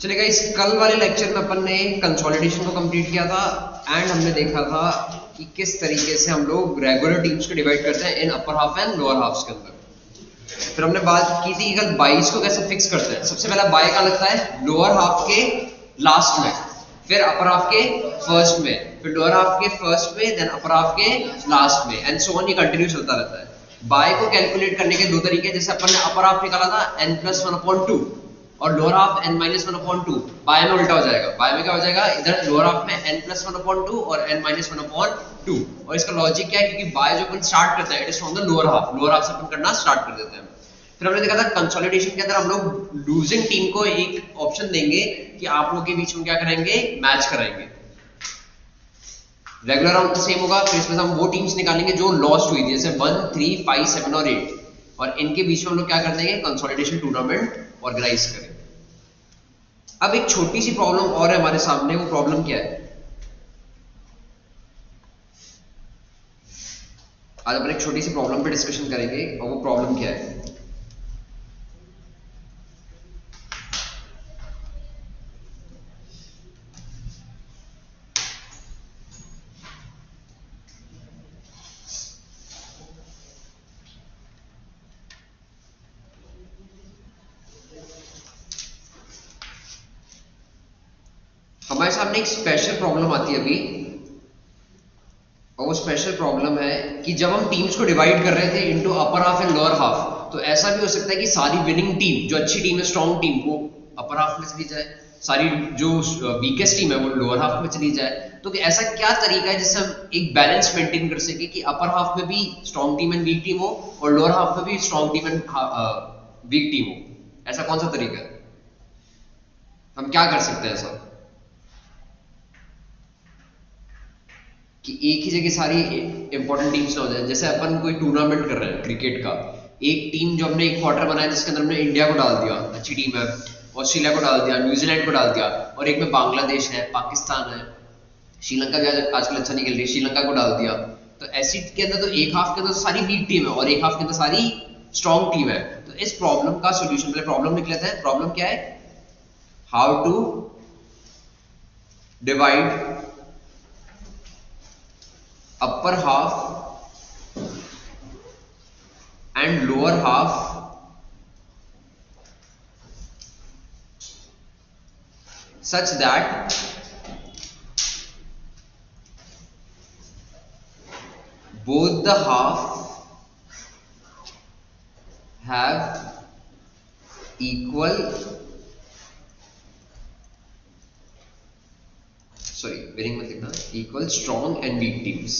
चलिए गाइस, कल वाले लेक्चर में अपन ने कंसोलिडेशन को कंप्लीट किया था एंड हमने देखा था कि किस तरीके से हम लोग रेगुलर टीम्स को डिवाइड करते हैं in upper half and lower halves के अंदर। फिर हमने बात की थी कि बाइस को कैसे फिक्स करते हैं। सबसे पहला बाय कहाँ लगता है? लोअर हाफ के लास्ट में, फिर अपर हाफ के फर्स्ट में, फिर लोअर हाफ के फर्स्ट में, देन अपर हाफ के लास्ट में, एंड सो ऑन। ये कंटिन्यू चलता रहता है। बाय को कैलकुलेट करने के दो तरीके, जैसे अपन ने अपर हाफ निकाला था n+1/2 और लोअर हाफ n-1/2। बाय में उल्टा हो जाएगा। बाय में क्या हो जाएगा? इधर लोअर हाफ में n+1/2 और n-1/2। और इसका लॉजिक क्या है? क्योंकि बाय जो अपन स्टार्ट करते हैं it is from the lower half, lower half से अपन करना स्टार्ट कर देते हैं। फिर हमने देखा था कंसोलिडेशन के अंदर हम लोग लूजिंग टीम को एक ऑप्शन देंगे कि आप लोगों के बीच में क्या कराएंगे? मैच कराएंगे। रेगुलर राउंड तो सेम होगा, फिर इसमें हम वो टीम्स निकालेंगे जो लॉस्ट हुई थी, जैसे 1, 3, 5, 7 और 8, और इनके बीच में हम लोग क्या कर देंगे? कंसोलिडेशन टूर्नामेंट ऑर्गेनाइज करेंगे। अब एक छोटी सी प्रॉब्लम और है हमारे सामने। वो प्रॉब्लम क्या है? आज अपन एक छोटी सी प्रॉब्लम पे डिस्कशन करेंगे, और वो प्रॉब्लम क्या है? हमारे सामने एक स्पेशल प्रॉब्लम आती है अभी, और वो स्पेशल प्रॉब्लम है कि जब हम टीम्स को डिवाइड कर रहे थे into upper half and lower half, तो ऐसा भी हो सकता है कि सारी विनिंग टीम, जो अच्छी टीम है, स्ट्रॉन्ग टीम, वो अपर हाफ में चली जाए, सारी जो वीकेस्ट टीम है वो लोअर हाफ में चली जाए। तो ऐसा क्या तरीका है जिससे हम एक बैलेंस मेंटेन कर सके कि अपर हाफ में भी strong team and week team हो और लोअर हाफ में भी strong team and week team हो? ऐसा कौन सा तरीका है? हम क्या कर सकते हैं ऐसा कि एक ही जगह सारी इंपॉर्टेंट टीम्स ना हो जाए? जैसे अपन कोई टूर्नामेंट कर रहे हैं क्रिकेट का, एक टीम जो हमने एक क्वार्टर बनाया जिसके अंदर हमने इंडिया को डाल दिया, अच्छी टीम है, ऑस्ट्रेलिया को डाल दिया, न्यूजीलैंड को डाल दिया, और एक में बांग्लादेश है, पाकिस्तान है, श्रीलंका भी आजकल अच्छा नहीं खेल रही, श्रीलंका को डाल दिया। तो ऐसी के अंदर तो एक हाफ के अंदर सारी वीक टीम है और एक हाफ के अंदर सारी स्ट्रॉन्ग टीम है। तो इस प्रॉब्लम का सोल्यूशन, पहले प्रॉब्लम लिख लेते हैं। प्रॉब्लम क्या है? How to divide upper half and lower half such that both the half have equal, winning मत लिखना, equal strong and weak teams।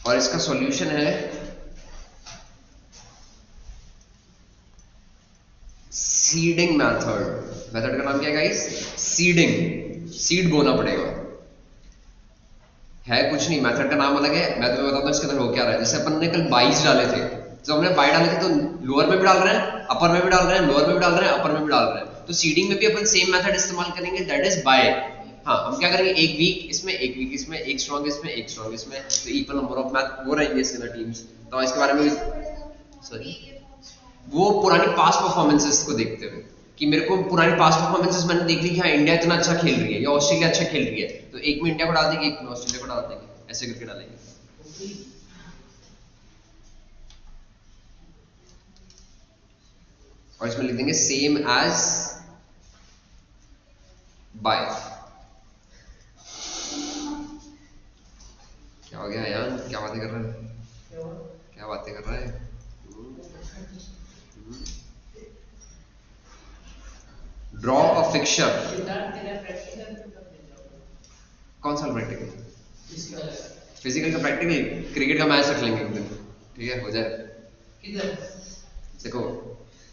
और इसका सॉल्यूशन है सीडिंग मेथड। मेथड का नाम क्या है गाइस? सीडिंग। सीड बोना पड़ेगा, है कुछ नहीं, मेथड का नाम अलग है। मैं तुम्हें बताता हूँ इसके अंदर हो क्या रहा है। जैसे अपन ने कल 22 डाले थे, जब हमने 22 डाले थे तो लोअर में भी डाल रहे हैं, अपर में भी डाल रहे हैं, लोअर में भी डाल रहे हैं, अपर में भी डाल रहे हैं। तो सीडिंग में भी अपन सेम मेथड इस्तेमाल करेंगे, दैट इज बाय। हाँ, हम क्या करेंगे? एक वीक इसमें, एक वीक इसमें, एक स्ट्रॉन्ग इसमें, एक स्ट्रॉन्ग इसमें, तो इक्वल नंबर ऑफ मैच वो रहेंगे इसके अंदर टीम्स। तो इसके बारे में वो पुरानी पास्ट परफॉर्मेंसेस को देखते हुए कि मेरे को पुरानी पास्ट परफॉर्मेंसेस मैंने देख ली कि हाँ इंडिया इतना अच्छा खेल रही है या ऑस्ट्रेलिया अच्छा खेल रही है, तो एक में इंडिया को डाल देंगे, एक में ऑस्ट्रेलिया को डाल देंगे, ऐसे करके डालेंगे। और इसमें लिख देंगे सेम एज बाय। क्या हो गया यार? क्या बातें कर रहा है? क्या बातें कर रहा है? Draw a fixture. कौन सा प्रैक्टिकल? फिजिकल का प्रैक्टिकल? क्रिकेट का मैच रख लेंगे एक दिन, ठीक है, हो जाए। देखो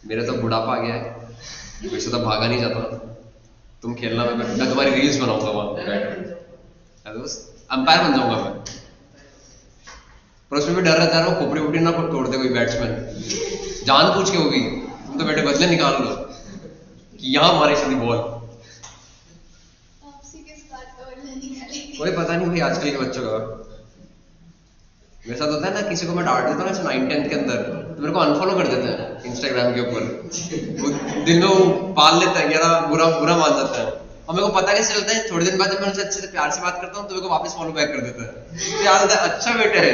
मेरा तो बुढ़ापा आ गया है, मेरे से तो भागा नहीं जाता। तुम खेलना, मैं तुम्हारी रील्स बनाऊंगा वहां, अंपायर बन जाऊंगा मैं। पर उसमें भी डर रहता है वो खोपड़ी वोपड़ी ना तोड़ दे कोई बैट्समैन। जान पूछ के होगी, तुम तो बेटे बदले निकाल लो कि यहाँ हमारे साथ बॉल। कोई पता नहीं भाई आजकल के बच्चों का। मेरे साथ होता है ना, किसी को मैं डांट देता हूँ ऐसे 9th-10th के अंदर, तो मेरे को अनफॉलो कर देते हैं इंस्टाग्राम के ऊपर। वो दिल में वो पाल लेता है कि यार बुरा बुरा मान जाता है, और मेरे को पता कैसे चलता है, थोड़ी दिन बाद जब मैं उनसे अच्छे से प्यार से बात करता हूँ तो मेरे को वापस फॉलो बैक कर देता है। तो याद होता है अच्छा बेटे है,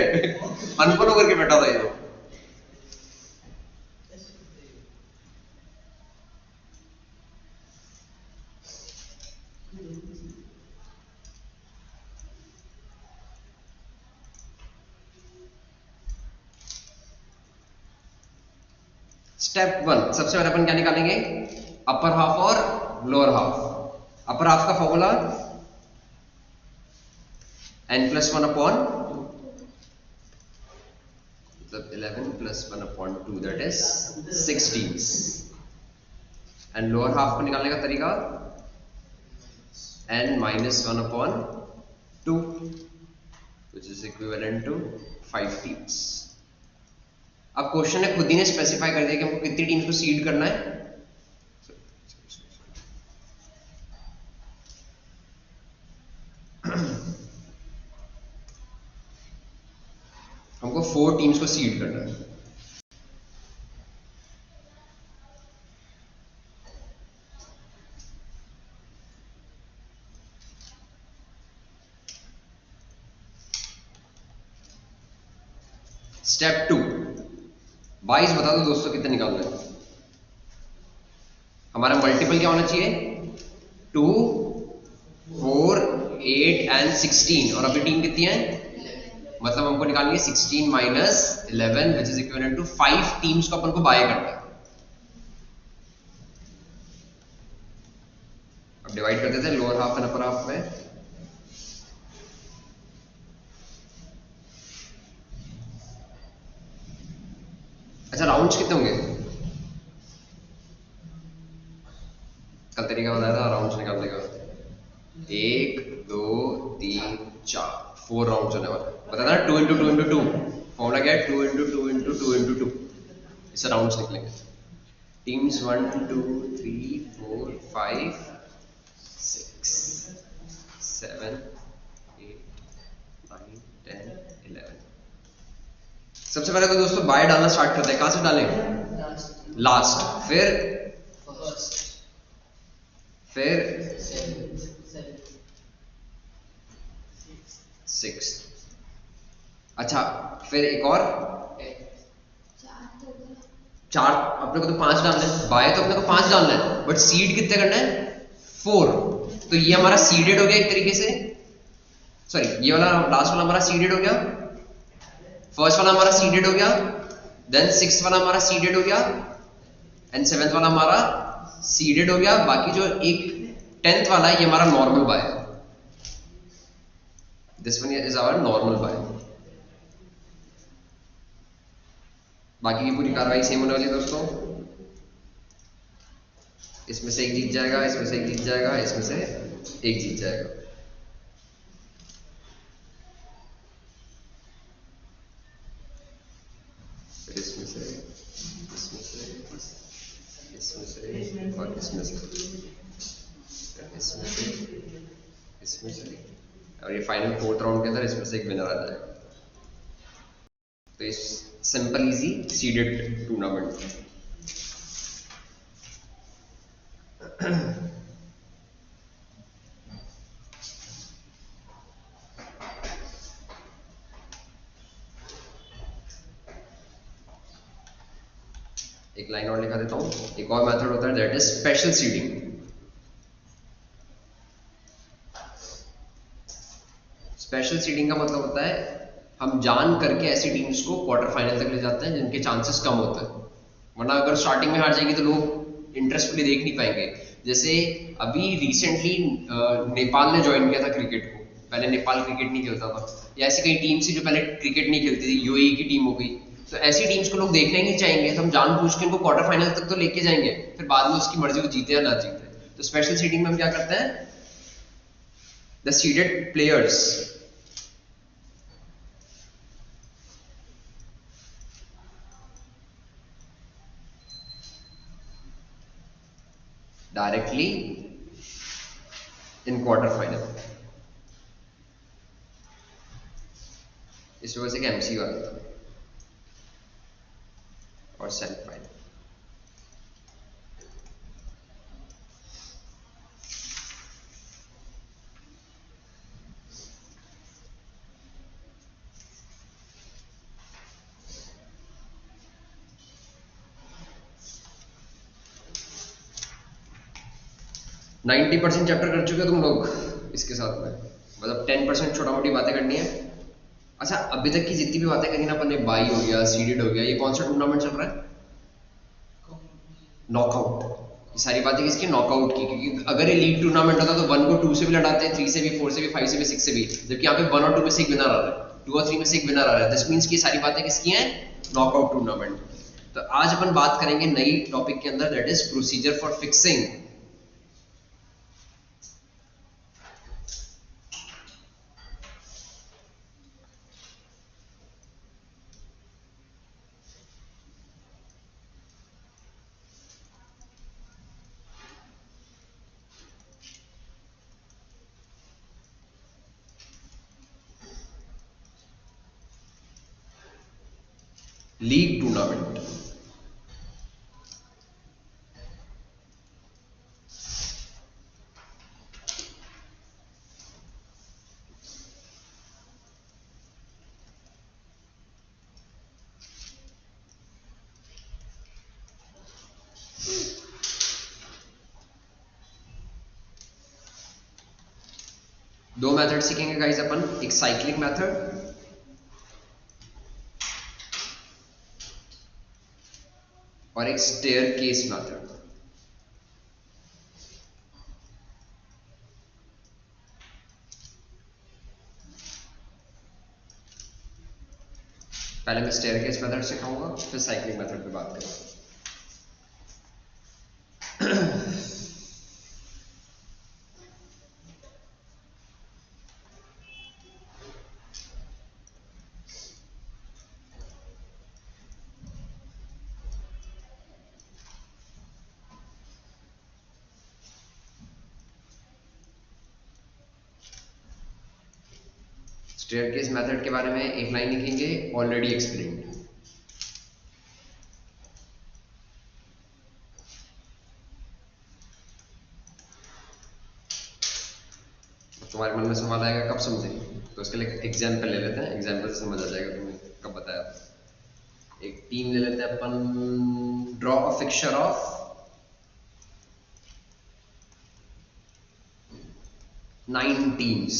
अनफॉलो करके बैठा था ये। स्टेप 1 सबसे पहले अपन क्या निकालेंगे, अपर हाफ और लोअर हाफ। अपर हाफ का formula n+1 upon 11 + 1 upon 2 that is 16। And lower half को निकालने का तरीका n-1 upon 2 which is equivalent to 5 teams. अब क्वेश्चन ने खुद ही ने स्पेसिफाई कर दिया कि हमको कितनी टीम्स को सीड करना है। हमको 4 टीम्स को सीड करना है। स्टेप 2 22 बता दो दोस्तों कितने निकालना है। हमारा मल्टीपल क्या होना चाहिए, 2, 4, 8 एंड 16, और अभी टीम कितनी है, मतलब हमको निकालनी है 16 - 11 which is equivalent to 5 teams को अपन को बाय करना है। अब डिवाइड कर देते हैं lower half and upper half में। अच्छा राउंड्स कितने होंगे, कल तरीका बताया था राउंड्स निकालने का, 1, 2, 3, 4 4 राउंड्स होने वाले। बताया ना 2 × 2 × 2 फॉर्मूला क्या है, 2 × 2 × 2 × 2, इससे राउंड्स निकलेंगे। टीम्स 1, 2, 3, 4, 5, 6, 7, 8, 9, 10, 11। सबसे पहले तो दोस्तों बाय डालना स्टार्ट करते हैं। कहां से डालें, लास्ट, फिर 6। अच्छा फिर एक और 4, अपने को तो 5 डालना है, बाय तो अपने को 5 डालना है, बट सीड कितने करना है, 4। तो ये हमारा सीडेड हो गया एक तरीके से, सॉरी ये वाला लास्ट वाला हमारा सीडेड हो गया, फर्स्ट वाला हमारा सीडेड हो गया, देन 6th वाला हमारा सीडेड हो गया, एंड 7th वाला हमारा सीडेड हो गया। बाकी जो एक 10th वाला है ये हमारा नॉर्मल बाय है, this one is our normal bye. बाकी की पूरी कार्रवाई सेम होने वाली है दोस्तों, इसमें से एक जीत जाएगा, इसमें से एक जीत जाएगा, इसमें से एक जीत जाएगा। इसमें से इसमें से इसमें से और इसमें से इसमें से इसमें से, और ये फाइनल 4th राउंड के अंदर इसमें से एक विनर आ जाएगा। तो इस सिंपल इजी सीडेड टूर्नामेंट। एक लाइन और लिखा देता हूं, एक और मेथड होता है that is special seeding. Special seeding का मतलब होता है हम जान करके ऐसी टीम्स को क्वार्टर फाइनल तक ले जाते हैं जिनके चांसेस कम होते हैं, वरना अगर स्टार्टिंग में हार जाएगी तो लोग इंटरेस्टफुली देख नहीं पाएंगे। जैसे अभी रिसेंटली नेपाल ने ज्वाइन किया था क्रिकेट को, पहले नेपाल क्रिकेट नहीं खेलता था, या ऐसी कई टीम थी जो पहले क्रिकेट नहीं खेलती थी, यूएई की टीम हो गई, तो ऐसी टीम्स को लोग देखना ही नहीं चाहेंगे, तो हम जानबूझ के इनको क्वार्टर फाइनल तक तो लेके जाएंगे, फिर बाद में उसकी मर्जी वो जीते या ना जीते। तो स्पेशल सीडिंग में हम क्या करते हैं, the seeded players directly in quarter final. इस वजह से एमसीक्यू आता था और self final. Ninety percent chapter कर चुके हो तुम लोग इसके साथ में, मतलब 10% छोटा मोटी बातें करनी है। अच्छा, अभी तक की जितनी भी बातें करी ना अपन ने, बाई हो गया, सीडेड हो गया, ये कौन सा टूर्नामेंट चल रहा है? नॉकआउट। ये सारी बातें किसकी? नॉकआउट की। क्योंकि अगर ये लीग टूर्नामेंट होता तो 1 को 2 से भी लड़ाते हैं, 3 से भी, 4 से भी, 5 से भी, 6 से भी, जबकि यहाँ पे 1 और 2 में से एक विनर आ रहा है, 2 और 3 में से एक विनर आ रहा है। दिस मीन्स की सारी बातें किसकी हैं? Knockout tournament. तो आज अपन बात करेंगे नई टॉपिक के अंदर, that is procedure for fixing. League tournament. दो मेथड सीखेंगे गाइस अपन, एक साइक्लिंग मेथड और एक स्टेयर केस मेथड। पहले मैं स्टेयर केस मेथड सिखाऊंगा, फिर साइक्लिंग मेथड पे बात करेंगे। स्टेयरकेस मेथड के बारे में एक लाइन लिखेंगे, ऑलरेडी एक्सप्लेन्ड। तुम्हारे मन में सवाल आएगा कब समझे, तो उसके लिए एग्जाम्पल ले लेते हैं, एग्जाम्पल से समझ आ जाएगा तुम्हें कब बताया था। एक टीम ले लेते हैं अपन, draw a fixture of 9 teams.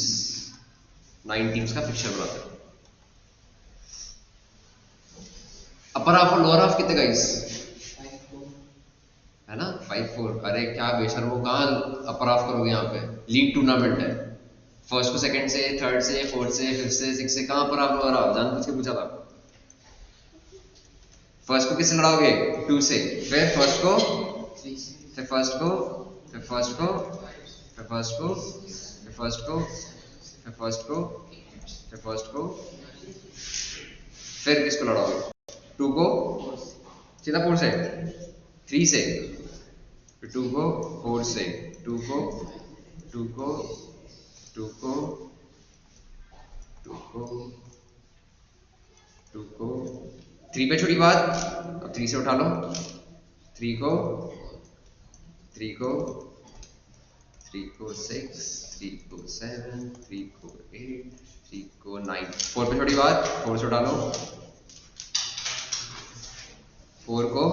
9 teams का फिक्चर बनाते हैं। अपर हाफ और लोअर हाफ कितने गाइस? है ना, 5-4। अरे क्या बेशर्मो, कहाँ अपर हाफ करोगे? यहाँ पे लीग टूर्नामेंट है, फर्स्ट को सेकंड से, थर्ड से, फोर्थ से, फिफ्थ से, सिक्स से, कहाँ अपर हाफ लोअर हाफ? जान पूछ के पूछा था। फर्स्ट को किससे लड़ाओगे? 2 से, फिर फर्स्ट को, फिर फर्स्ट को, फिर फर्स्ट को, फिर फर्स्ट को, फिर फर्स्ट को, फिर फर्स्ट को, फिर फर्स्ट को, फिर किसको लड़ाओगे? 2 को सीधा 4 से, 3 से, फिर 2 को 4 से, 2 को, 2 को, 2 को, 2 को, 2 को, 3 पे छोटी बात, अब 3 से उठा लो, 3 को, 3 को, 3 को 6, 3 को 7, 3 को 8, 3 को 9, 4 पे छोटी बात, 4 से उठा लो, 4 को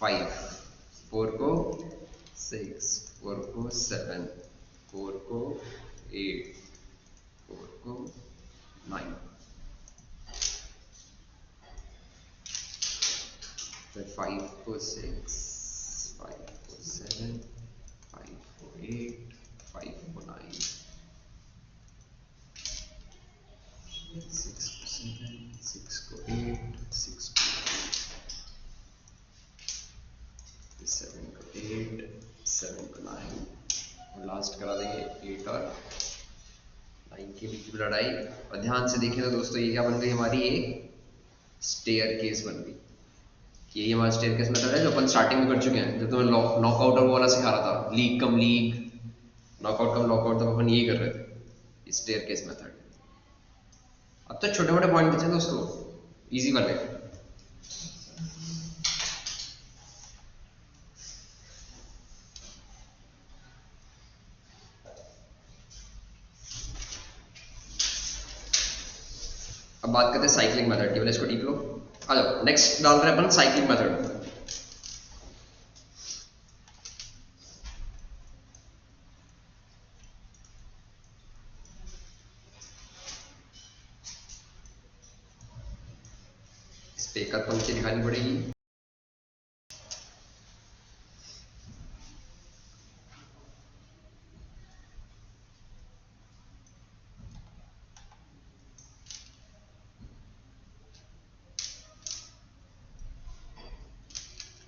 5, 4 को 6, 4 को 7, 4 को 8, 4 को 9, फिर 5 को 6, 5 को 7, 5 को 8, 5 को 9, 6 को 7, 6 को 8, 6 को 7 को 8, 7 को 9, और लास्ट करा देंगे 8 और 9 के बीच में लड़ाई। और ध्यान से देखें तो दोस्तों, ये क्या बन गई हमारी? एक स्टेयर केस बन गई। यही हमारा स्टेयरकेस मेथड है जो अपन स्टार्टिंग में कर चुके हैं, जो तुम्हें नॉकआउट और वो वाला सिखा रहा था, लीग कम लीग, नॉकआउट कम नॉकआउट, तब अपन यही कर रहे थे, स्टेयरकेस मेथड। अब तो छोटे मोटे पॉइंट बचे दोस्तों, इजी वाले। अब बात करते हैं साइक्लिंग मेथड की, इसको टिक लो। आ जाओ, नेक्स्ट डाल रहे हैं अपन साइक्लिंग मेथड। इस पे एक पंक्ति दिखानी पड़ेगी।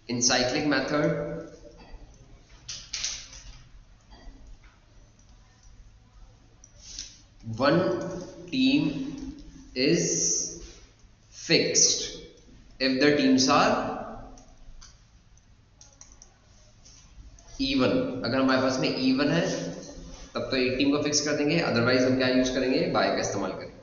In cycling method, one team is fixed if the teams are even। अगर हमारे पास में even है तब तो एक टीम को फिक्स कर देंगे, अदरवाइज हम क्या यूज करेंगे, बाय का इस्तेमाल करेंगे।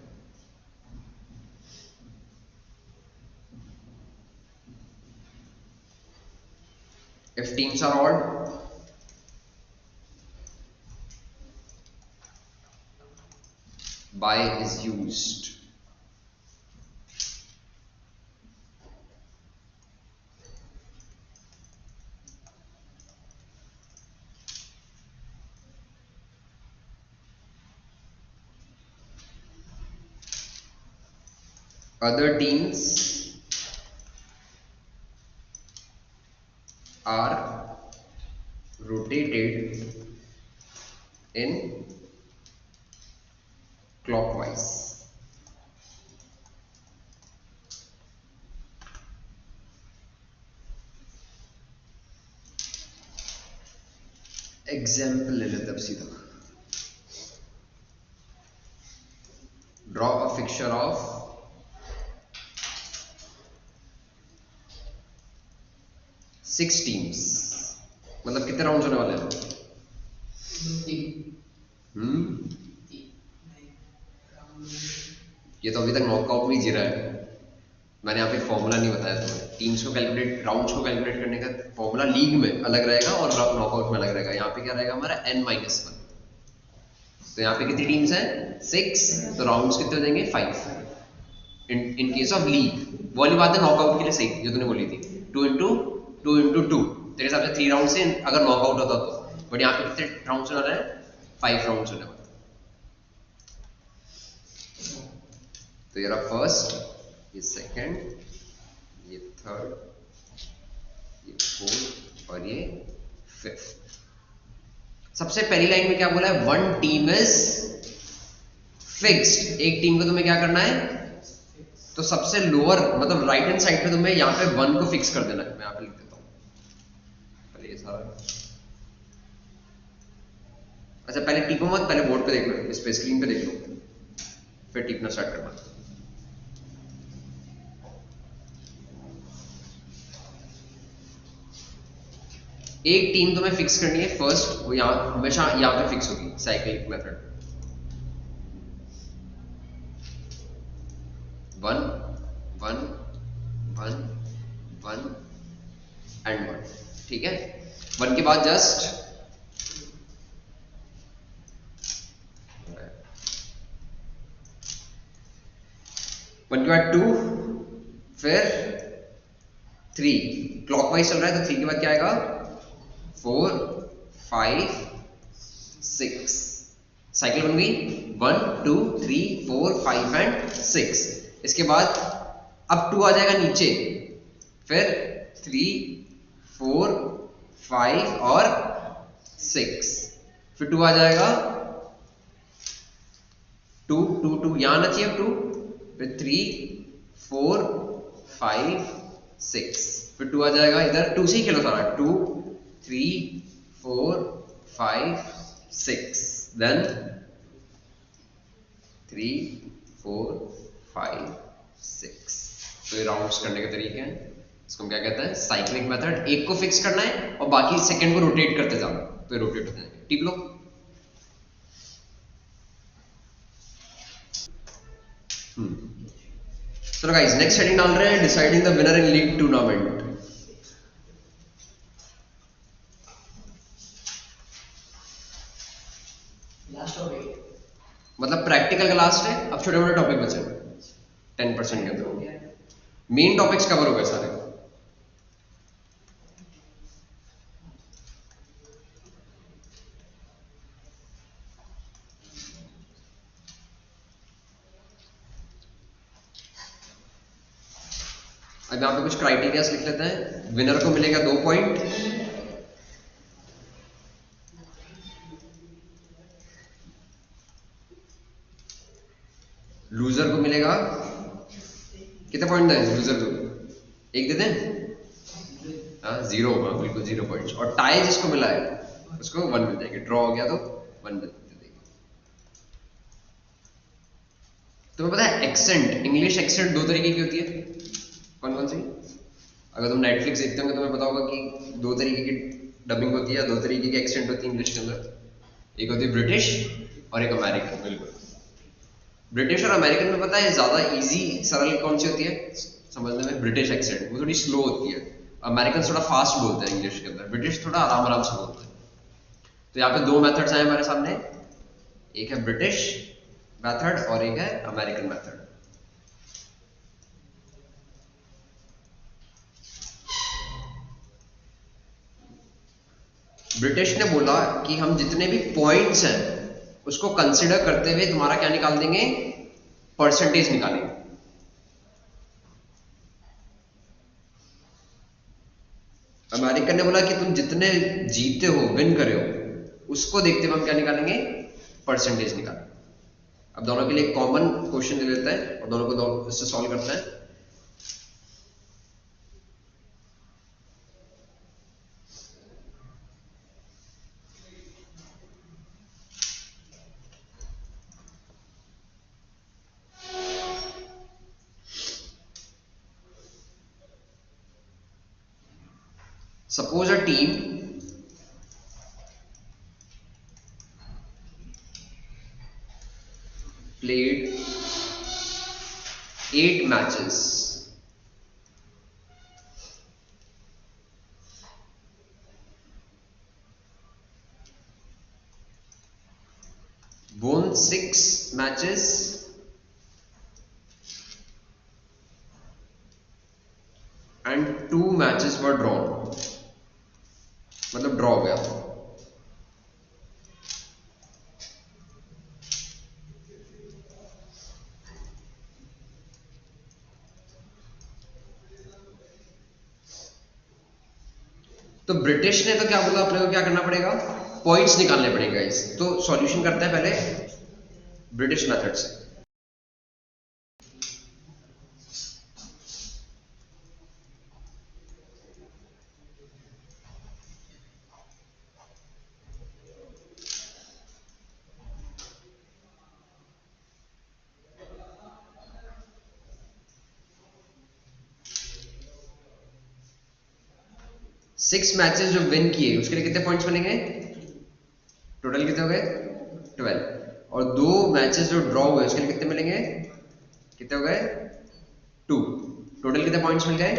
If teams are odd, by is used। Other teams are rotated in clockwise। Example ले लेते अब सीधा। Draw a fixture of 6 teams, मतलब कितने राउंड्स होने वाले हैं? ये तो अभी तक नॉकआउट में ही जी रहा है। मैंने यहाँ पे फॉर्मूला नहीं बताया तुम्हें। टीम्स को कैलकुलेट, राउंड्स को कैलकुलेट करने का फॉर्मूला लीग में अलग रहेगा और नॉकआउट में अलग रहेगा। यहाँ पे क्या रहेगा हमारा n-1। तो यहाँ पे कितनी टीम्स हैं? 6। तो राउंड्स कितने हो जाएंगे? 5 इन केस ऑफ लीग। वो वाली बात है नॉकआउट के लिए सही जो तूने बोली थी, 2 into 2 तेरे हिसाब से 3 राउंड से अगर नॉकआउट होता तो। बट यहाँ पे कितने राउंड्स होने वाले हैं? 5 राउंड्स होने वाले। तो ये रहा फर्स्ट, ये सेकंड, ये थर्ड, ये फोर्थ और ये फिफ्थ। सबसे पहली लाइन में क्या बोला है? One team is fixed. एक टीम को तुम्हें क्या करना है? तो सबसे लोअर मतलब राइट हैंड साइड पे तुम्हें यहाँ पे 1 को फिक्स कर देना है। मैं यहाँ पे लिख देता हूँ पहले ये सारा। अच्छा पहले टिपो मत, पहले बोर्ड पे देख लो, इस पे स्क्रीन पे देख लो, फिर टिपना स्टार्ट करना। एक टीम तुम्हें फिक्स करनी है फर्स्ट, वो यहाँ हमेशा यहाँ पे फिक्स होगी। Cyclic method 1 1 1 1 and 1। ठीक है, 1 के बाद जस्ट 1 के बाद 2, फिर 3। क्लॉकवाइज चल रहा है तो 3 के बाद क्या आएगा? 4 5 6। साइकिल बन गई 1 2 3 4 5 एंड 6। इसके बाद अब 2 आ जाएगा नीचे, फिर 3 4 5 और 6, फिर 2 आ जाएगा 2 2 2 यहां आना चाहिए 2, फिर 3 4 5 6, फिर 2 आ जाएगा इधर। 2 से ही खेलो सारा, 2 3 4 5 6, देन 3 4 5 6। तो ये राउंड्स करने के तरीके हैं। इसको हम क्या कहते हैं, साइक्लिक मेथड। एक को फिक्स करना है और बाकी सेकंड को रोटेट करते जाना, तो रोटेट होते हैं। टिप लो। चलो गाइस, नेक्स्ट हेडिंग डाल रहे हैं, deciding the winner in league tournament. मतलब प्रैक्टिकल का लास्ट है, अब छोटे मोटे टॉपिक बचे 10% के अंदर। मेन टॉपिक्स कवर हो गए सारे। अब यहाँ पे कुछ क्राइटेरियाज लिख लेते हैं। विनर को मिलेगा 2 पॉइंट, लूजर को मिलेगा कितने पॉइंट दें लूजर को? 1 दे दें? हाँ, 0 होगा, बिल्कुल 0 पॉइंट्स। और टाई जिसको मिला है उसको 1 मिल जाएगी, ड्रॉ हो गया तो 1 मिल जाएगी। तुम्हें पता है एक्सेंट, इंग्लिश एक्सेंट 2 तरीके की होती है? कौन कौन सी? अगर तुम नेटफ्लिक्स देखते होंगे तुम्हें पता होगा कि 2 तरीके की डबिंग होती है, 2 तरीके की एक्सेंट होती है इंग्लिश के अंदर। एक होती है ब्रिटिश और एक अमेरिकन। बिल्कुल, ब्रिटिश और अमेरिकन में पता है ज्यादा इजी सरल कौन सी होती है समझने में? ब्रिटिश एक्सेंट, वो थोड़ी स्लो होती है। अमेरिकन थोड़ा फास्ट बोलते हैं इंग्लिश के अंदर, ब्रिटिश थोड़ा आराम आराम से बोलते हैं। तो यहाँ पे 2 मेथड्स हैं हमारे सामने, एक है ब्रिटिश मेथड और एक है अमेरिकन मेथड। ब्रिटिश ने बोला कि हम जितने भी पॉइंट्स हैं उसको कंसिडर करते हुए तुम्हारा क्या निकाल देंगे, परसेंटेज निकालेंगे। अमेरिकन ने बोला कि तुम जितने जीते हो, विन करे हो, उसको देखते हुए हम क्या निकालेंगे, परसेंटेज निकालेंगे। अब दोनों के लिए कॉमन क्वेश्चन ले लेते हैं और दोनों को इससे सॉल्व करते हैं। Suppose a team played 8 matches, won 6 matches and 2 matches were drawn, मतलब ड्रॉ हो गया। तो ब्रिटिश ने तो क्या बोला, अपने को क्या करना पड़ेगा, पॉइंट्स निकालने पड़ेंगे इस। तो सॉल्यूशन करते हैं पहले ब्रिटिश मेथड से। सिक्स मैचेस जो विन किए उसके लिए कितने पॉइंट्स मिलेंगे, टोटल कितने हो गए 12। और 2 मैचेस जो ड्रॉ हुए उसके लिए कितने मिलेंगे, कितने हो गए 2। टोटल कितने पॉइंट्स मिल गए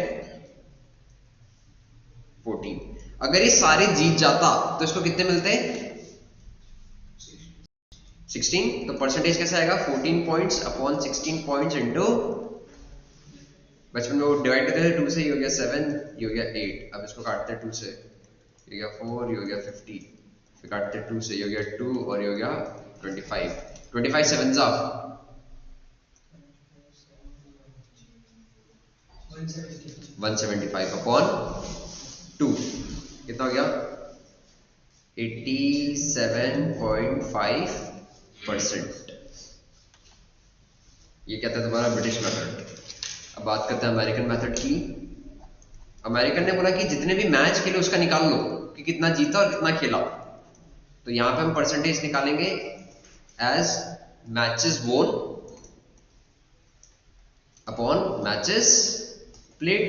14। अगर ये सारे जीत जाता तो इसको कितने मिलते 16। तो परसेंटेज कैसे आएगा, 14 पॉइंट्स अपॉन 16 पॉइंट्स इनटू, बचपन में वो डिवाइड करते थे 2 से, ये हो गया 7, ये हो गया 8। अब इसको काटते हैं 2 से, ये हो गया 4, ये हो गया 50, फिर काटते हैं 2 से, ये हो गया 2 और ये हो गया 25। 25 7 जा 175 अपॉन 2 कितना हो गया 87.5%। ये कहता है तुम्हारा ब्रिटिश मेथड। अब बात करते हैं अमेरिकन मेथड की। अमेरिकन ने बोला कि जितने भी मैच खेले उसका निकाल लो कि कितना जीता और कितना खेला। तो यहां पे हम परसेंटेज निकालेंगे एज मैचेस वोन अपॉन मैचेस प्लेड।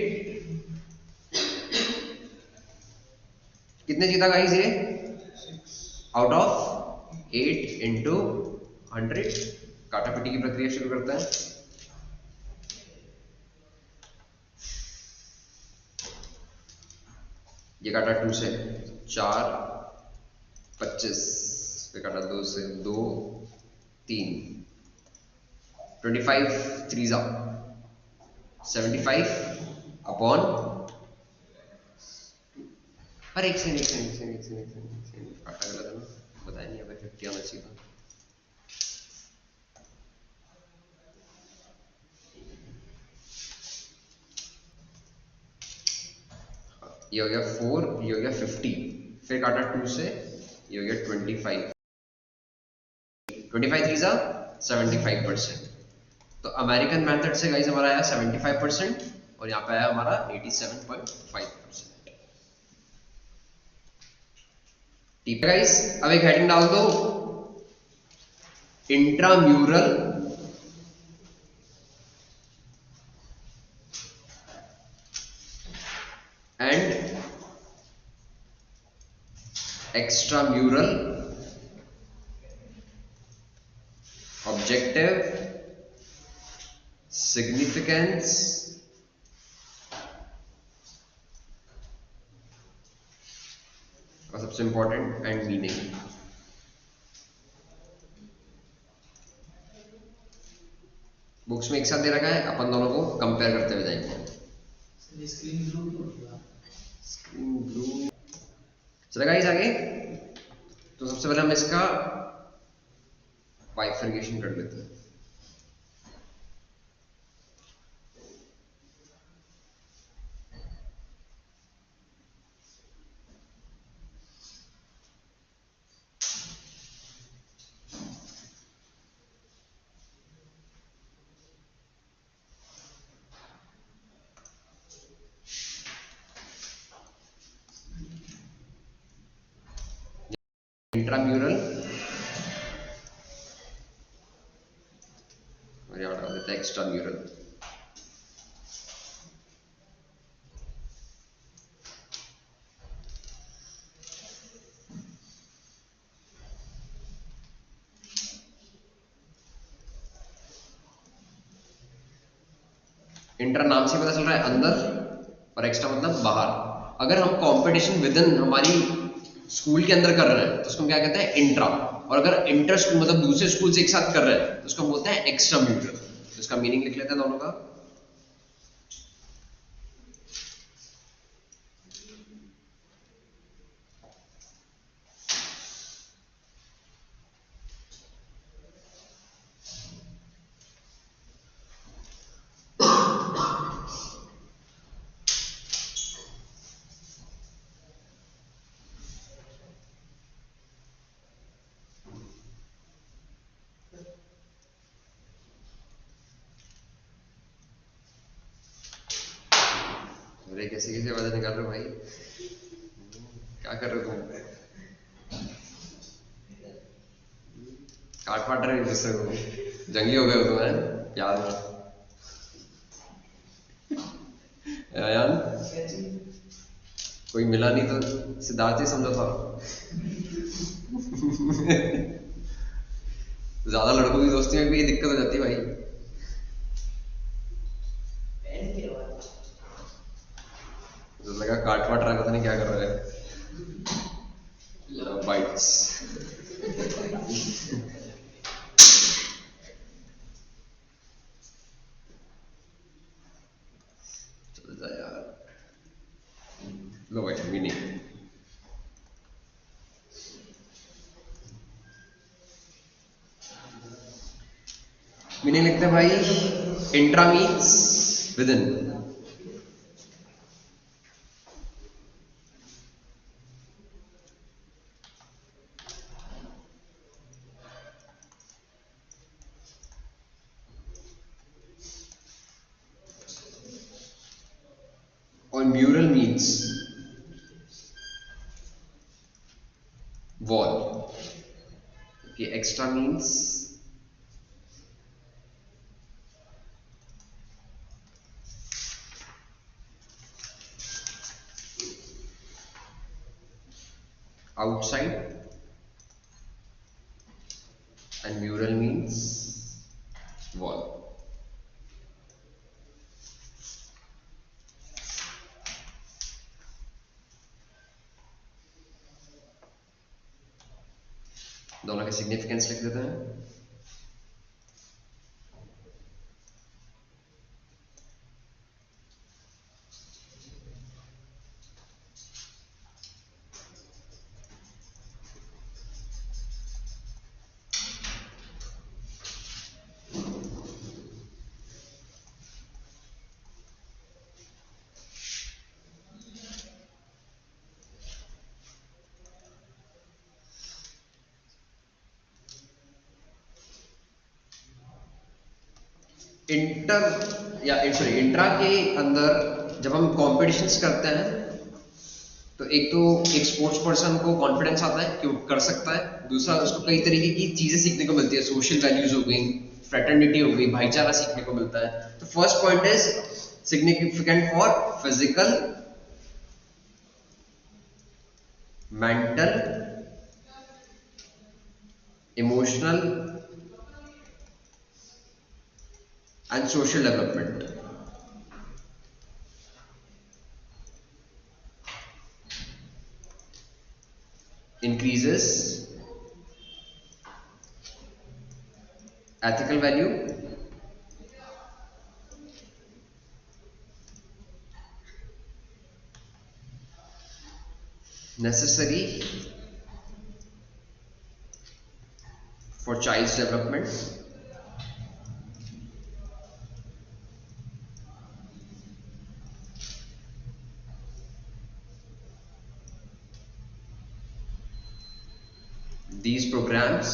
कितने जीता गाइस ये? Out of 8 into 100। काटापीटी की प्रक्रिया शुरू करते हैं। ये काटा 2 से 4, 25, फिर काटा 2 से 2, 3, 25 3 75 अपॉन, अरे एक सेकंड काटा गलत है ना, बताया नहीं, अगर 50 आना चाहिए था। ये हो गया 4, ये हो गया 50, फिर काटा 2 से, ये हो गया 25, 25 3 75%। तो अमेरिकन मेथड से गाइस हमारा आया 75% और यहाँ पे आया हमारा 87.5%। ठीक है गाइस, अब एक हेडिंग डाल दो, intramural and extramural objective significance और सबसे इंपॉर्टेंट एंड मीनिंग। बुक्स में एक साथ दे रखा है, अपन दोनों को कंपेयर करते हुए जाएंगे। स्क्रीन ब्लू चलेगा इस आगे। तो सबसे पहले हम इसका बाइफर्केशन कर लेते हैं। इंट्राम्यूरल और यहाँ डाल देते हैं एक्स्ट्राम्यूरल। इंट्रा नाम से पता चल रहा है अंदर, और एक्स्ट्रा मतलब बाहर। अगर हम कंपटीशन विद इन हमारी स्कूल के अंदर कर रहे हैं तो उसको हम क्या कहते हैं? इंट्रा। और अगर इंटर स्कूल मतलब दूसरे स्कूल से एक साथ कर रहे हैं तो उसको हम बोलते हैं एक्स्ट्रा म्यूरल। तो इसका मीनिंग लिख लेते हैं दोनों का। अरे कैसे कैसे आवाज निकाल रहे हो भाई, क्या कर रहे हो तुम? काट पाट रहे हो दूसरे को, जंगली हो गए हो तुम, हैं प्यार में यार। कोई मिला नहीं तो सिद्धार्थ ही समझा था। ज्यादा लड़कों की दोस्ती में भी ये दिक्कत हो जाती है भाई। तो लगा काट वाट रहा है, पता नहीं क्या कर रहा है। बाइट्स चल जा यार। लो भाई मीनिंग, मीनिंग लिखते हैं भाई। इंट्रा मीन्स विद इन, और म्यूरल मीन्स वॉल। कि extra means outside, and mural means wall. दोनों के सिग्निफिकेंस लिख देते हैं. इंट्रा के अंदर जब हम कॉम्पिटिशन्स करते हैं तो एक स्पोर्ट्स पर्सन को कॉन्फिडेंस आता है कि वो कर सकता है. दूसरा, उसको कई तरीके की चीजें सीखने को मिलती है. सोशल वैल्यूज हो गई, फ्रेटर्निटी हो गई, भाईचारा सीखने को मिलता है. तो first point is significant for physical, mental, emotional and social development. Increases ethical value, necessary for child's development. These programs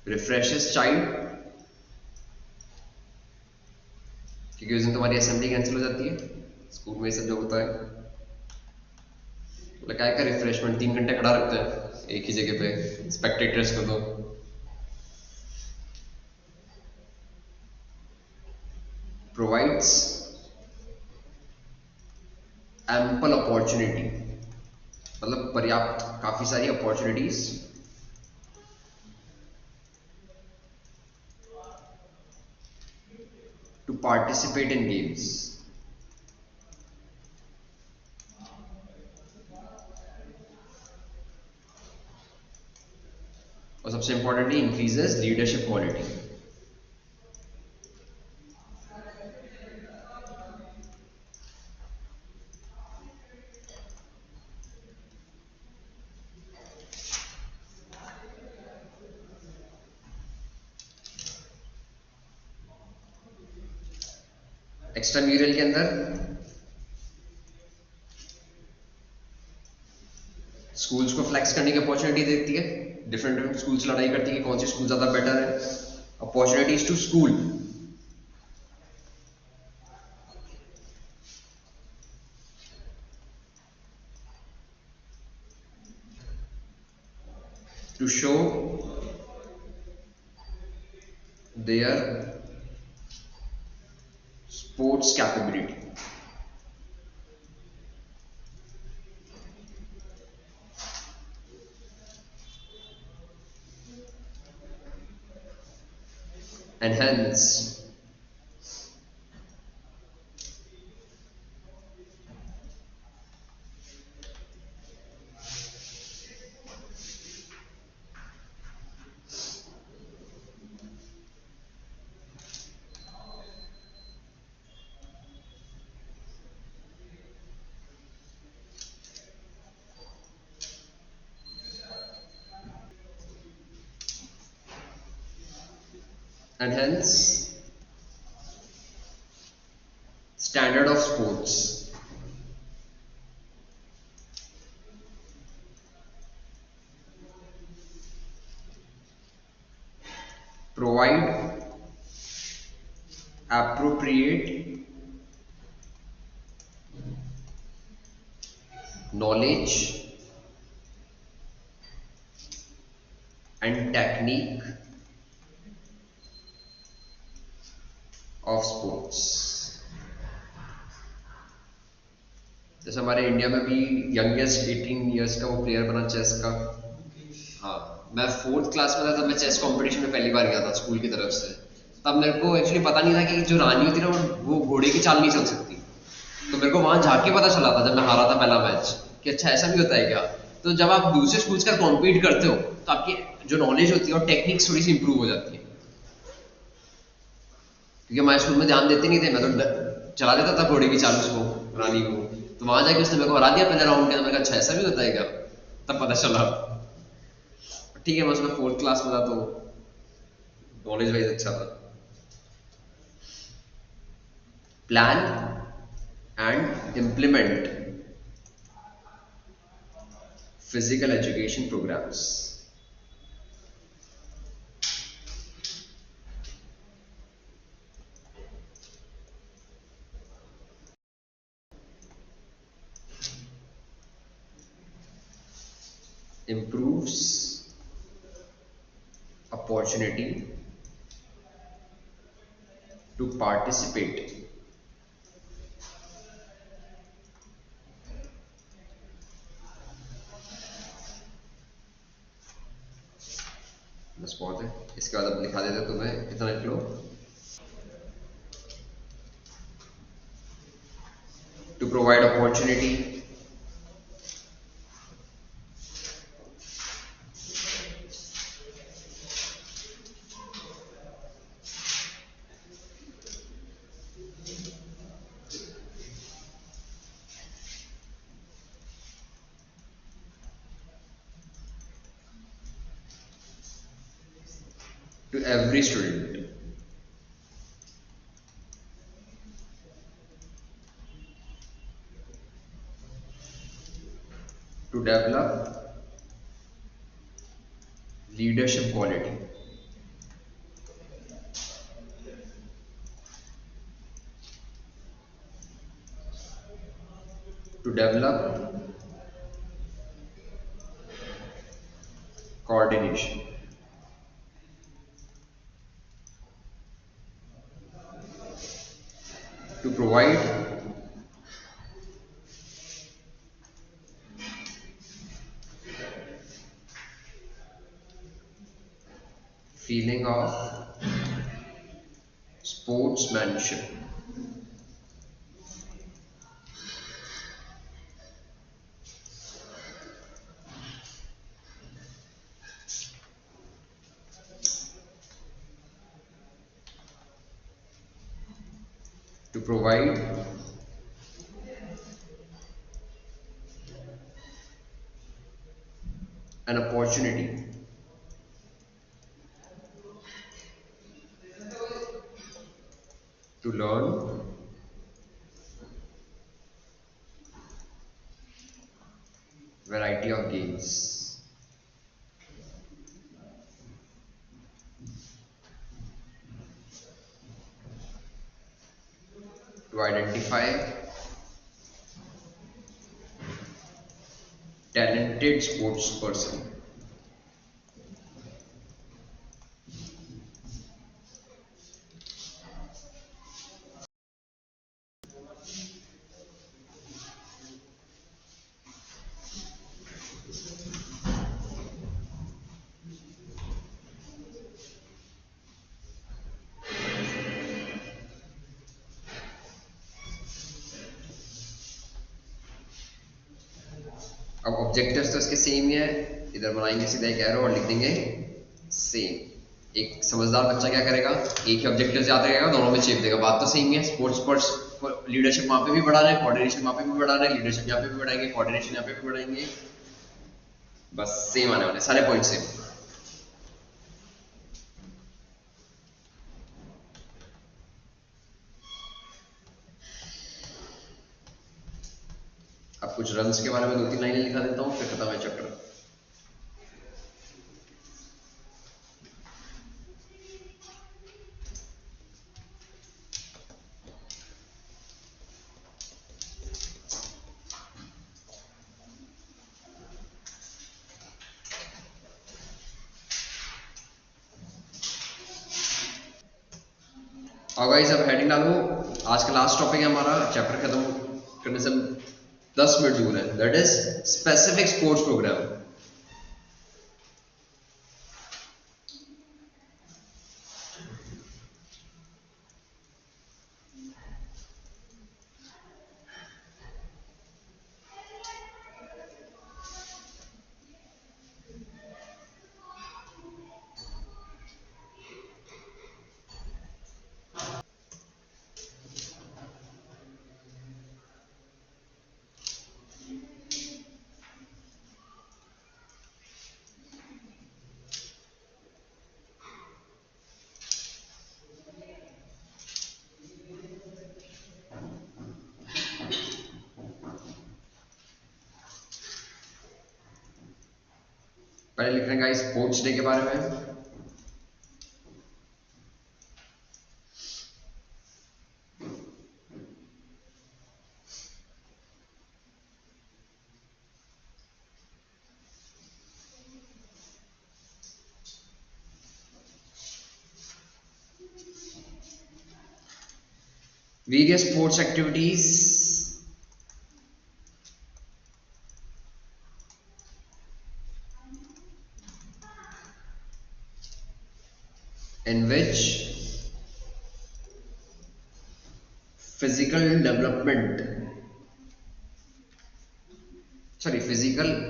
refreshes child, क्योंकि उस दिन तुम्हारी असेंबली कैंसिल हो जाती है. स्कूल में सब जो होता है क्या का रिफ्रेशमेंट 3 घंटे खड़ा रखते हैं एक ही जगह पे स्पेक्टेटर्स को. तो प्रोवाइड्स एम्पल अपॉर्चुनिटी, मतलब पर्याप्त काफी सारी opportunities to participate in games. और सबसे importantly increases leadership quality. Extramural के अंदर स्कूल्स को फ्लैक्स करने की अपॉर्चुनिटी देती है. डिफरेंट स्कूल्स लड़ाई करती है कि कौन सी स्कूल ज्यादा बेटर है. Opportunities to school, to show their sports capability. And hence standard of sports. Provide appropriate knowledge and technique of sports. जैसे हमारे इंडिया में भी यंगेस्ट 18 इयर्स का वो प्लेयर बना चेस का। हाँ, मैं 4th क्लास में था तब मैं चेस कंपटीशन में पहली बार गया था स्कूल की तरफ से। तब मेरे को एक्चुअली पता नहीं था कि जो रानी होती है ना वो घोड़े की चाल नहीं चल सकती। तो मेरे को वहां जाके पता चला था जब मैं हारा था पहला मैच कि अच्छा ऐसा भी होता है क्या। तो जब आप दूसरे स्कूल्स का कॉम्पीट करते हो तो आपकी जो नॉलेज होती है और टेक्निक्स थोड़ी सी इंप्रूव हो जाती है, क्योंकि हमारे स्कूल में ध्यान देते नहीं थे। मैं तो चला देता था घोड़े की चाल उसको, रानी को। तो वहां जाके उसने मेरे को हरा दिया पहले राउंड के अंदर। मैंने कहा अच्छा ऐसा भी होता है क्या, तब पता चला। ठीक है, मैं उसमें 4th क्लास में था तो नॉलेज वाइज अच्छा था। Plan and implement physical education programs. Improves opportunity to participate बस बहुत है। इसके बाद अब लिखा देते तुम्हें, इतना लिख लो। To provide opportunity to every student to develop leadership quality. To develop coordination. To provide feeling of sportsmanship. To provide an opportunity to learn variety of games. To identify talented sports person. अब objectives तो इसके same ही है, इधर बनाएंगे सीधा एक arrow और लिख देंगे सेम। एक समझदार बच्चा क्या करेगा, एक ही ऑब्जेक्टिव याद रखेगा, दोनों में चेप देगा। बात तो सेम ही है। स्पोर्ट्स लीडरशिप वहां पे भी बढ़ा रहे हैं, कोऑर्डिनेशन वहां पे भी बढ़ा रहे हैं, लीडरशिप यहाँ पे भी बढ़ाएंगे, कोऑर्डिनेशन यहाँ पे भी बढ़ाएंगे। बस सेम आने वाले सारे पॉइंट सेम। अब कुछ रन्स के बारे में 2-3 लाइनें लिखा देता हूँ, फिर खत्म है चैप्टर। और गाइस अब हेडिंग डालो। आज का लास्ट टॉपिक है हमारा, चैप्टर खत्म करने से 10 मिनट दूर है, that is specific sports programme. पहले लिख रहे हैं गाइस स्पोर्ट्स डे के बारे में। Various sports activities in which physical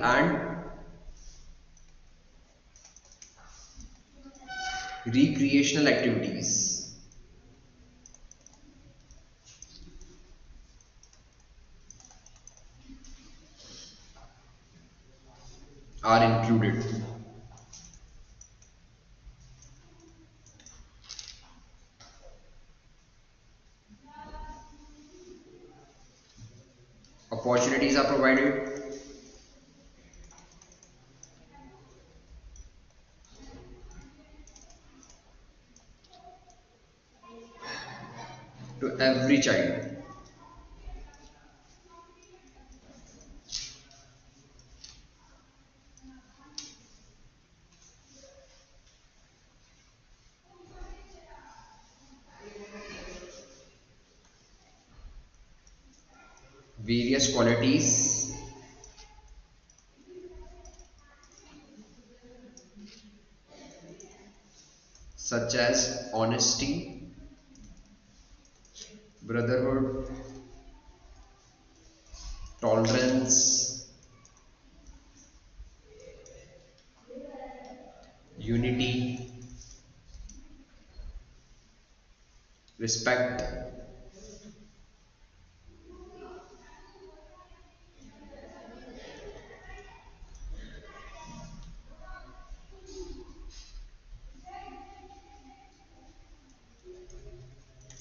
and recreational activities are included. Opportunities are provided to every child. Various qualities such as honesty, brotherhood, tolerance, unity, respect,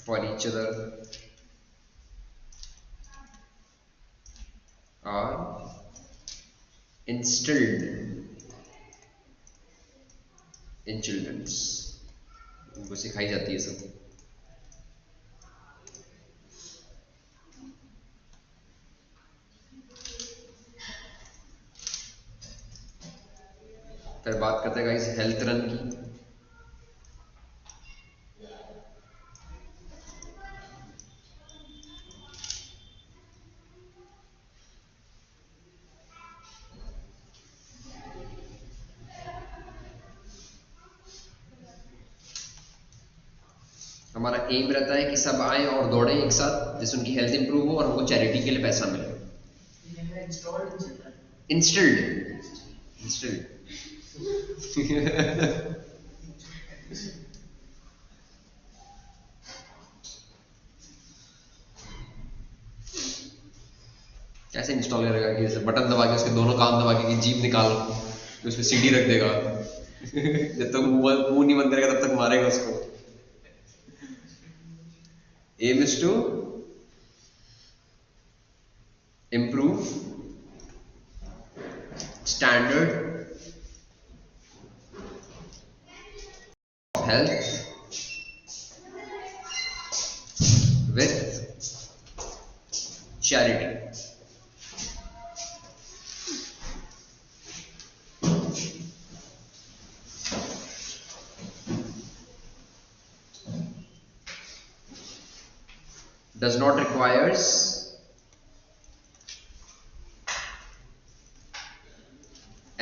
for each other are instilled in children's। उनको सिखाई जाती है सब। फिर बात करते हैं guys health run की। हमारा एम रहता है कि सब आए और दौड़ें एक साथ, जिससे उनकी हेल्थ इंप्रूव हो और हमको चैरिटी के लिए पैसा मिले। इंस्टिल्ड इंस्टिल्ड कैसे इंस्टॉल करेगा कि जैसे बटन दबा के उसके दोनों कान दबा के जीभ निकाल तो उसमें सीडी रख देगा जब तक मुंह नहीं बंद करेगा तब तक मारेगा उसको। Aim is to improve standard of health with charity. Does not requires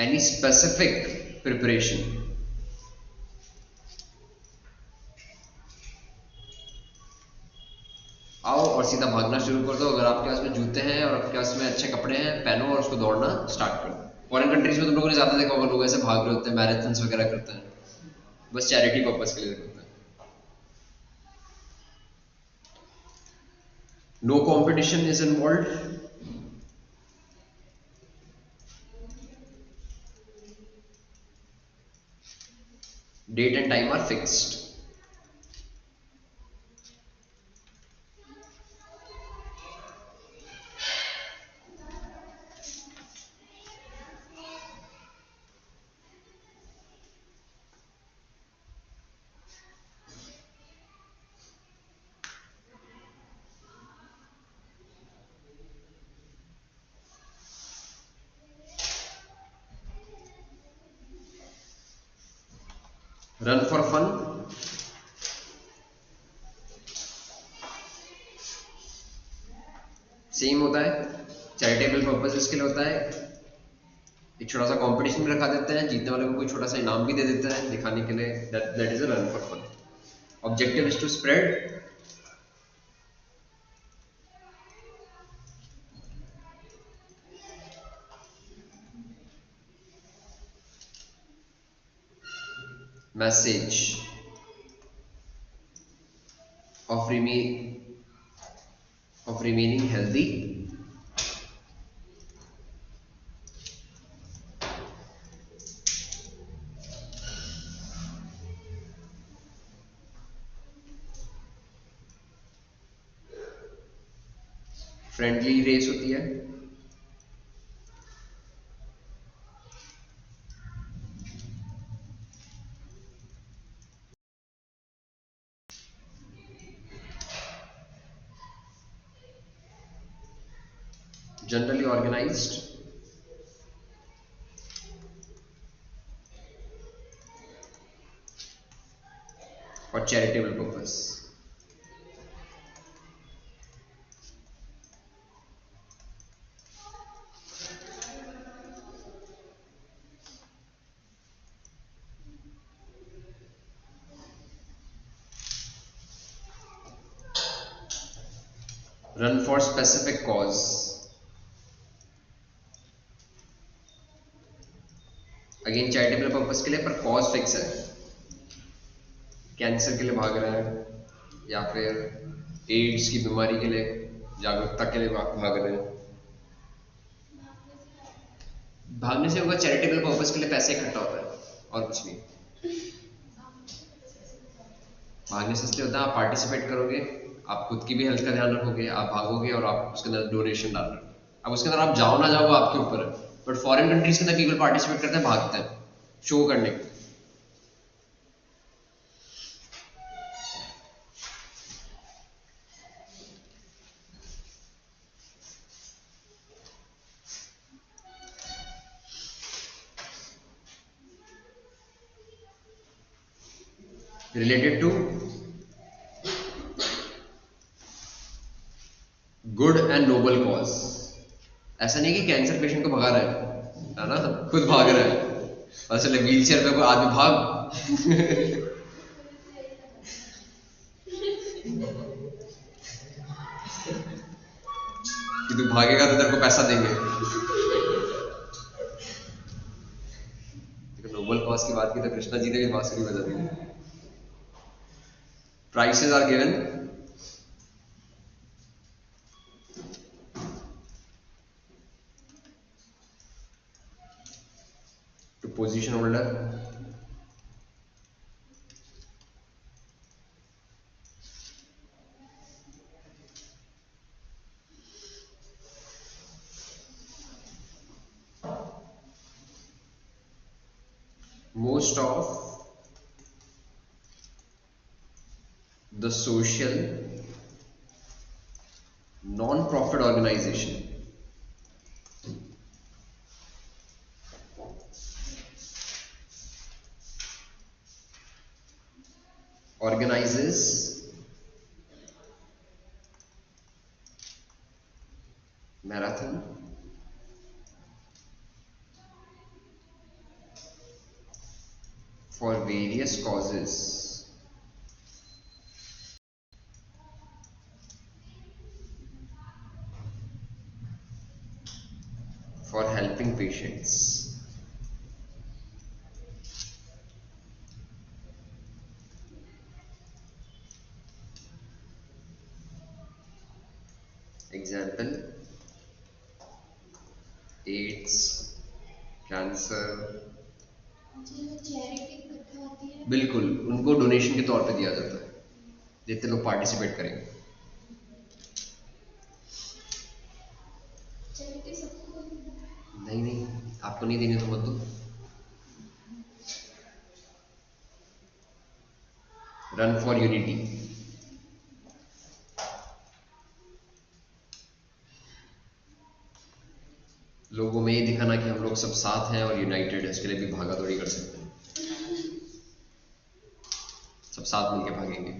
any specific preparation? आओ और सीधा भागना शुरू कर दो। अगर आपके पास में जूते हैं और आपके पास में अच्छे कपड़े हैं, पहनो और उसको दौड़ना स्टार्ट कर दो। फॉरेन कंट्रीज में तुम लोगों ने ज्यादा देखा होगा, लोग ऐसे भाग रहे होते हैं, मैराथन्स वगैरह करते हैं, बस चैरिटी पर्पज के लिए करते हैं। No competition is involve. Date and time are fixed. Run for fun, same होता है, चैरिटेबल पर्पसेस के लिए होता है। एक छोटा सा कंपटीशन भी रखा देते हैं, जीतने वाले को कोई छोटा सा इनाम भी दे देता है दिखाने के लिए, that is a run for fun. Objective is to spread message of remaining healthy, friendly race होती है। Generally organised for charitable purpose. Run for specific cause. Again charitable purpose के लिए, पर कॉज फिक्स है। कैंसर के लिए भाग रहे हैं या फिर एड्स की बीमारी के लिए जागरूकता के लिए भाग रहे हैं। भागने से होगा चैरिटेबल पर्पस के लिए पैसे इकट्ठा होता है और कुछ नहीं। भागने से इसलिए होता है, आप पार्टिसिपेट करोगे, आप खुद की भी हेल्थ का ध्यान रखोगे, आप भागोगे और आप उसके अंदर डोनेशन डाल रहे हो। अब उसके अंदर आप जाओ ना जाओ आपके ऊपर है, बट फॉरेन कंट्रीज के अंदर पीपल पार्टिसिपेट करते हैं, भागते हैं शो करने के। Related to good and noble cause. ऐसा नहीं कि कैंसर पेशेंट को भगा रहे है ना, खुद भाग रहे हैं। असल व्हील चेयर पे कोई आदमी भाग कि तू भागेगा तो तेरे को पैसा देंगे। नोबल कॉज की बात की तो कृष्णा जी ने भी बांसुरी बजा दी। Prices are given, to position holder, most of the social non-profit organization organizes marathon, for various causes for helping patients. Example, AIDS, cancer. बिल्कुल, उनको डोनेशन के तौर पे दिया जाता है, जितने लोग पार्टिसिपेट करेंगे। नहीं, आपको नहीं देने तो मत दो। रन फॉर यूनिटी, लोगों में ये दिखाना कि हम लोग सब साथ हैं और यूनाइटेड है, इसके लिए भी भागा दौड़ी कर सकते हैं। सब साथ मिलके भागेंगे,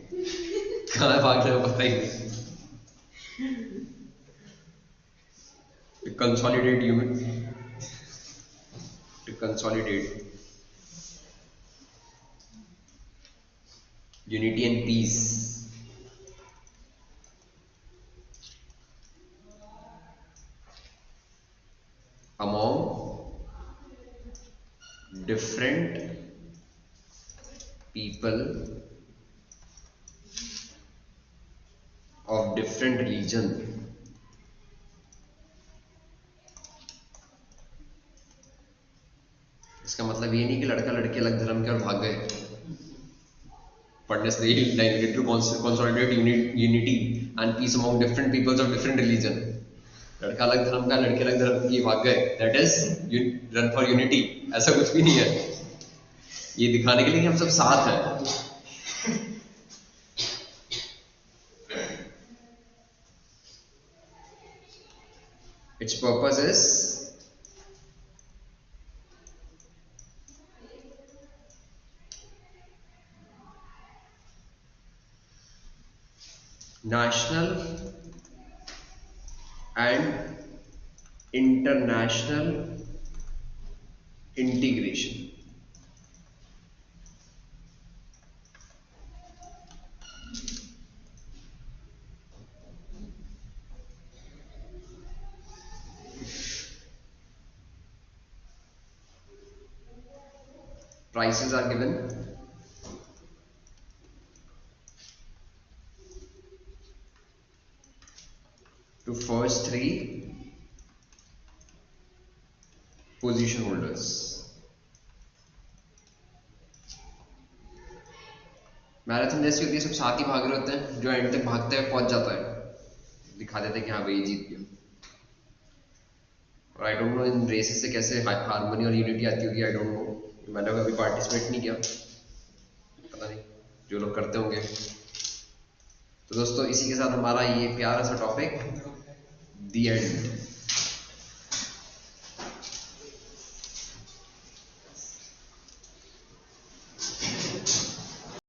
कहाँ भागना है पता ही नहीं। To consolidate unity and peace among different people of different religion। इसका मतलब ये नहीं कि लड़का लड़की अलग धर्म के और भाग गए। पढ़ने से यही line to consolidate unity and peace among different peoples of different religion. लड़का अलग धर्म का, लड़के अलग धर्म की भाग गए, that is run for unity. ऐसा कुछ भी नहीं है, ये दिखाने के लिए कि हम सब साथ हैं। Its purpose is national and international integration। Prices are given, to first 3 position holders। Marathon जैसी होती है, सब साथ ही भाग रहे होते हैं, जो एंड तक भागते हैं पहुंच जाता है, दिखा देते हैं कि हाँ भाई जीत गया। और I don't know in races से कैसे हार्मनी और यूनिटी आती होगी, आई डोंट नो, मैंने कभी पार्टिसिपेट नहीं किया, पता नहीं जो लोग करते होंगे। तो दोस्तों इसी के साथ हमारा ये प्यारा सा टॉपिक दी एंड।